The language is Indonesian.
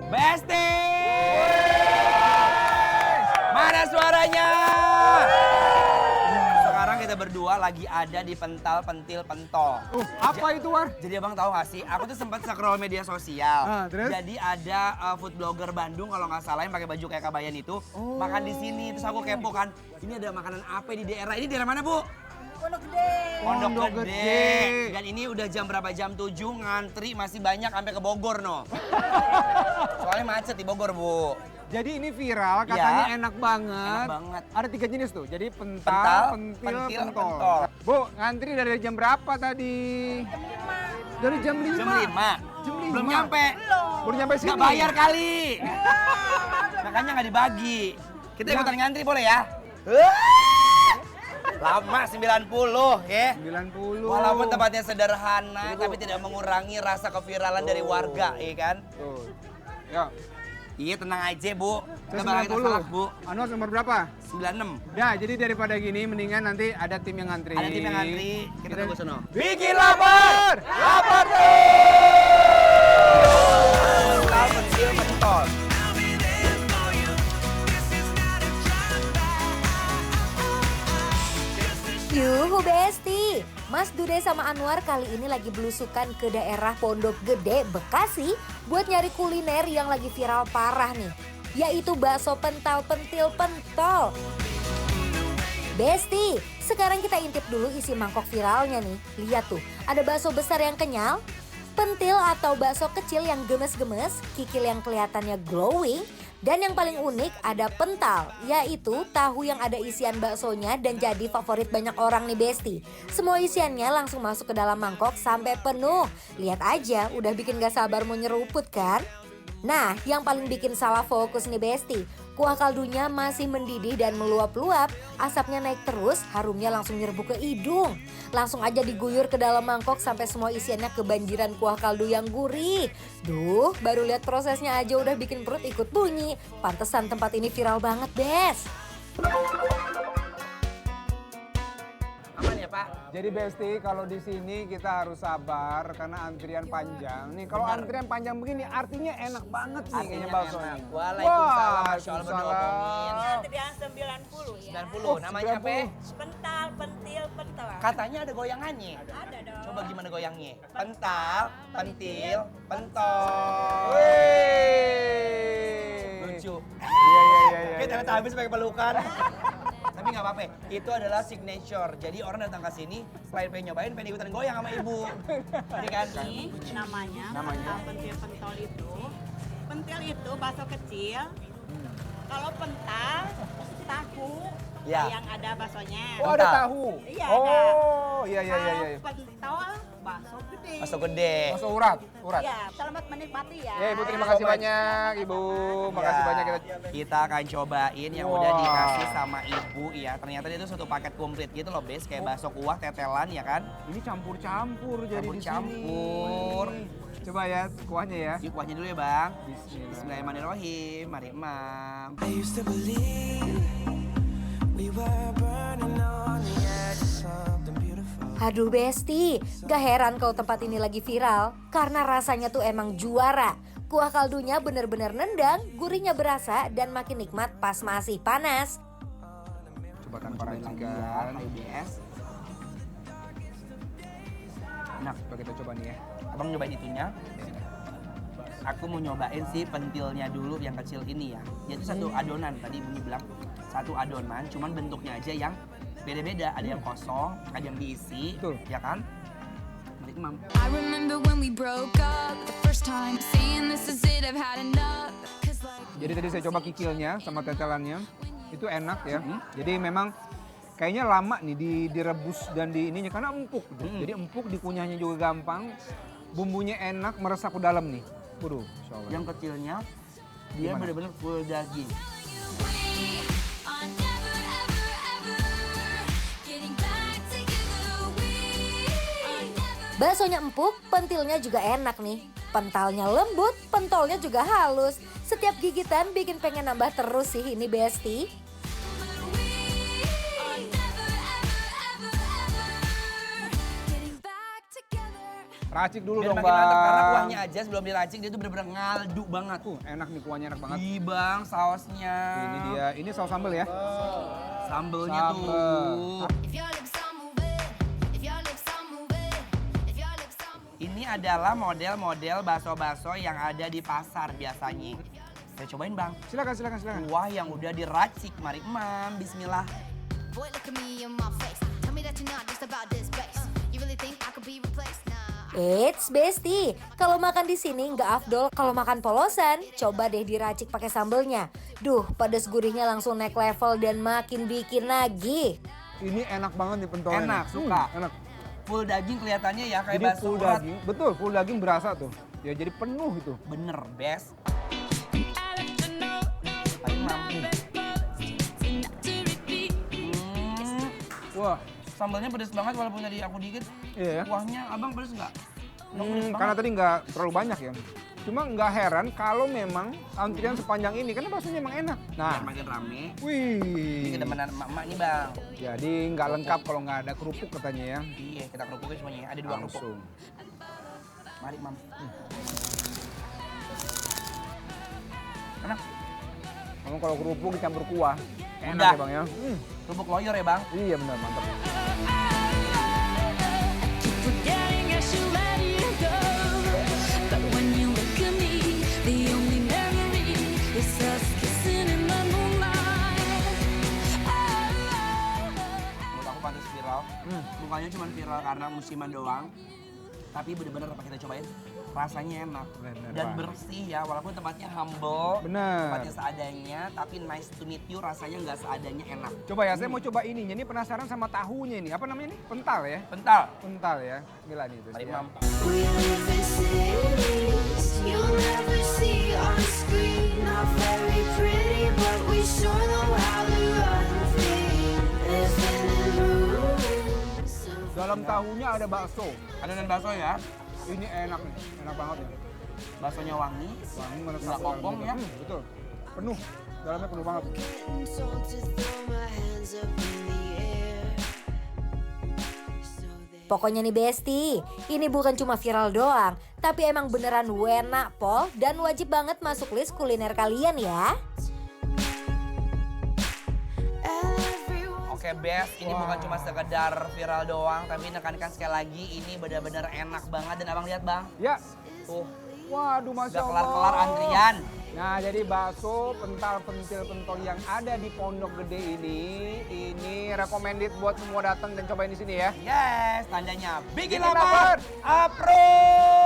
Besti! Mana suaranya? Sekarang kita berdua lagi ada di Pental Pentil Pentol. Apa itu, War? Jadi abang tahu gak sih, aku tuh sempat scroll media sosial. Terus? Jadi ada food blogger Bandung kalau nggak salah yang pakai baju kayak kabayan itu makan di sini. Terus aku kepo kan, ini ada makanan apa di daerah ini? Daerah mana, Bu? Pondok Gede. Pondok Gede. Dan ini udah jam berapa? Jam 7 ngantri masih banyak sampai ke Bogor no. Soalnya macet di Bogor, Bu. Jadi ini viral, katanya enak banget. Enak banget. Ada 3 jenis tuh, jadi Pental, pental, pentil, pentil, pentol. pentol. Bu, ngantri dari jam berapa tadi? Dari jam 5. Jam 5. Jam 5. Belum nyampe. Baru nyampe sini. Nggak bayar kali. Makanya nggak dibagi. Kita ikutan ngantri boleh ya? Lama 90 ya. 90. Walaupun tempatnya sederhana tapi tidak mengurangi rasa keviralan dari warga, ya kan? Tuh. Ya. Iya, tenang aja, Bu. Kita Saya bakal kita 90. salak, Bu. Anwar nomor berapa? 96. Ya, jadi daripada gini mendingan nanti ada tim yang ngantri. Ada tim yang ngantri, kita tunggu sono. Bikin lapar! Lapar tuh! Pental, pentil, pentol. Yuhu Besti, Mas Dude sama Anwar kali ini lagi belusukan ke daerah Pondok Gede, Bekasi buat nyari kuliner yang lagi viral parah nih, yaitu bakso pental pentil pentol. Besti, sekarang kita intip dulu isi mangkok viralnya nih. Lihat tuh, ada bakso besar yang kenyal, pentil atau bakso kecil yang gemes-gemes, kikil yang kelihatannya glowing, dan yang paling unik ada pental, yaitu tahu yang ada isian baksonya dan jadi favorit banyak orang nih Besti. Semua isiannya langsung masuk ke dalam mangkok sampai penuh. Lihat aja, udah bikin gak sabar mau nyeruput kan? Nah, yang paling bikin salah fokus nih Besti, kuah kaldunya masih mendidih dan meluap-luap, asapnya naik terus, harumnya langsung nyerbu ke hidung. Langsung aja diguyur ke dalam mangkok sampai semua isiannya kebanjiran kuah kaldu yang gurih. Duh, baru lihat prosesnya aja udah bikin perut ikut bunyi. Pantesan tempat ini viral banget, Bes. Aman ya, Pak? Jadi Besti, kalau di sini kita harus sabar karena antrian panjang. Nih, kalau antrian panjang begini artinya enak banget nih kayaknya baksonya. enak. Waalaikumsalam, Wah, Masya Allah, ngomongin. Antrian 90 ya. 90, namanya apa? 90. Pental, pentil, pentol. Katanya ada goyangannya. Ada dong. Coba gimana goyangnya? Pental, pentil, pentol. Wih. Lucu. Iya. Kita ternyata habis pakai pelukan. Tapi nggak apa-apa, itu adalah signature. Jadi orang datang ke sini, selain pengen nyobain, pengen ikutan goyang sama ibu. Jadi kan? Ini namanya pental, pentil, pentol itu. Pentil itu bakso kecil. Kalau pental, tahu Ya. yang ada baksonya. Oh, ada tahu. Iya, ada. Oh, iya. Kalau pentol, bakso gede. Bakso gede. Bakso urat. Ya, selamat menikmati ya. Ya, Ibu terima kasih banyak, Ibu. Makasih Ya, banyak kita akan cobain yang udah dikasih sama ibu ya. Ternyata itu satu paket komplit gitu loh, Bes. Kayak bakso kuah, tetelan ya kan? Ini campur-campur jadi di sini. Campur-campur. Coba ya kuahnya ya. Yuk kuahnya dulu ya, Bang. Bismillah. Bismillahirrahmanirrahim. Mari, Imam. I used to believe we were burning on the edge of something beautiful. Aduh Besti, gak heran kalau tempat ini lagi viral karena rasanya tuh emang juara. Kuah kaldunya bener-bener nendang, gurihnya berasa dan makin nikmat pas masih panas. Coba tanpa Cobain lagi ya, racikan. IBS. Enak. Coba kita coba nih ya. Abang nyobain itunya. Aku mau nyobain si pentilnya dulu yang kecil ini ya. Dia itu satu adonan, tadi Bumi bilang satu adonan, cuman bentuknya aja yang beda-beda. Ada yang kosong, ada yang diisi, Betul. ya kan? Mari Imam. I remember when we broke up the first time, saying this is it, I've had enough. 'Cause like Jadi tadi saya coba kikilnya sama tetelannya. Itu enak ya. Jadi memang kayaknya lama nih direbus dan di ininya karena empuk. Jadi empuk, dikunyahnya juga gampang. Bumbunya enak, meresap ke dalam nih. Waduh, Masya Allah. Yang kecilnya dia Gimana? benar-benar full daging. we are never ever ever getting back together. We are never. Baksonya empuk, pentilnya juga enak nih. Pentalnya lembut, pentolnya juga halus. Setiap gigitan bikin pengen nambah terus sih ini Besti. We are never ever ever getting back together. Racik dulu Biar dong makin mantap, karena Bang. kuahnya aja sebelum diracik dia tuh bener-bener ngaldu banget. Enak nih kuahnya, enak banget. Ih bang, sausnya. Ini dia, ini saus sambal ya. Sambelnya tuh. If your lips are moving, if your lips are moving, if your lips are moving. Ini adalah model-model bakso-bakso yang ada di pasar biasanya. Saya cobain bang. Silakan, silakan, silakan. Kuah yang udah diracik. Mari Mam, bismillah. Boy, look at me in my face. Tell me that you're not just about this bass. You really think I could be replaced? Nah. Eits, Besti, kalau makan di sini nggak afdol kalau makan polosan. Coba deh diracik pakai sambelnya. Duh, pedes gurihnya langsung naik level dan makin bikin nagih. Ini enak banget nih pentolnya. Enak, suka. Enak. Full daging kelihatannya ya kayak Jadi bakso full urat. daging, betul, full daging berasa tuh. Ya jadi penuh itu. Bener, best. Mari Mam. Wah, Sambalnya pedes banget walaupun tadi aku dikit. iya ya. Kuahnya abang pedes nggak? Nggak pedes Karena banget. tadi nggak terlalu banyak ya. Cuma nggak heran kalau memang antrian sepanjang ini, karena baksonya emang enak. Biar Nah, makin rame. Ini wih. kedemenan emak-emak nih bang. Jadi nggak lengkap kalau nggak ada kerupuk katanya ya. Iya, kita kerupuknya semuanya. Ada 2 kerupuk. Langsung. Mari Mam. Enak. Kamu kalau kerupuk dicampur kuah, enak Udah. ya bang ya. Kerupuk loyor ya bang. Iya benar, mantap. Forgetting I should let you go. But when you look at me, the only memory is us kissing in the moonlight. Menurut aku pantas viral. Bukannya cuma viral karena musiman doang. Tapi bener-bener apa kita cobain, rasanya enak. Bener, Dan Bang. bersih ya, walaupun tempatnya humble. Bener. Tempatnya seadanya, tapi nice to meet you rasanya nggak seadanya enak. Coba ya, saya mau coba ininya. Ini penasaran sama tahunya ini. Apa namanya nih? Pental ya? Pental. Pental ya. Gila nih itu. Mari dia. Mam. We live in cities you'll never see on screen. Not very pretty, but we sure know how to run free. Living in ruins. Dalam tahunya ada bakso. Adonan bakso ya. Ini enak nih, enak banget ya. Baksonya wangi. Wangi meresap Nggak ke dalam kopong mulut. ya? Betul. Penuh. Dalamnya penuh banget. Getting told to throw my hands up in the air. So they Pokoknya nih Besti, ini bukan cuma viral doang, tapi emang beneran wena pol dan wajib banget masuk list kuliner kalian ya. Oke best, ini bukan cuma sekedar viral doang, tapi nekankan sekali lagi ini benar-benar enak banget. Dan abang lihat bang, Ya. tuh Waduh, Masya udah Allah. kelar-kelar antrian. Nah, jadi bakso pental pentil pentol yang ada di Pondok Gede ini recommended buat semua datang dan cobain di sini ya. Yes, tandanya bikin Bikin lapar. lapar. Approve.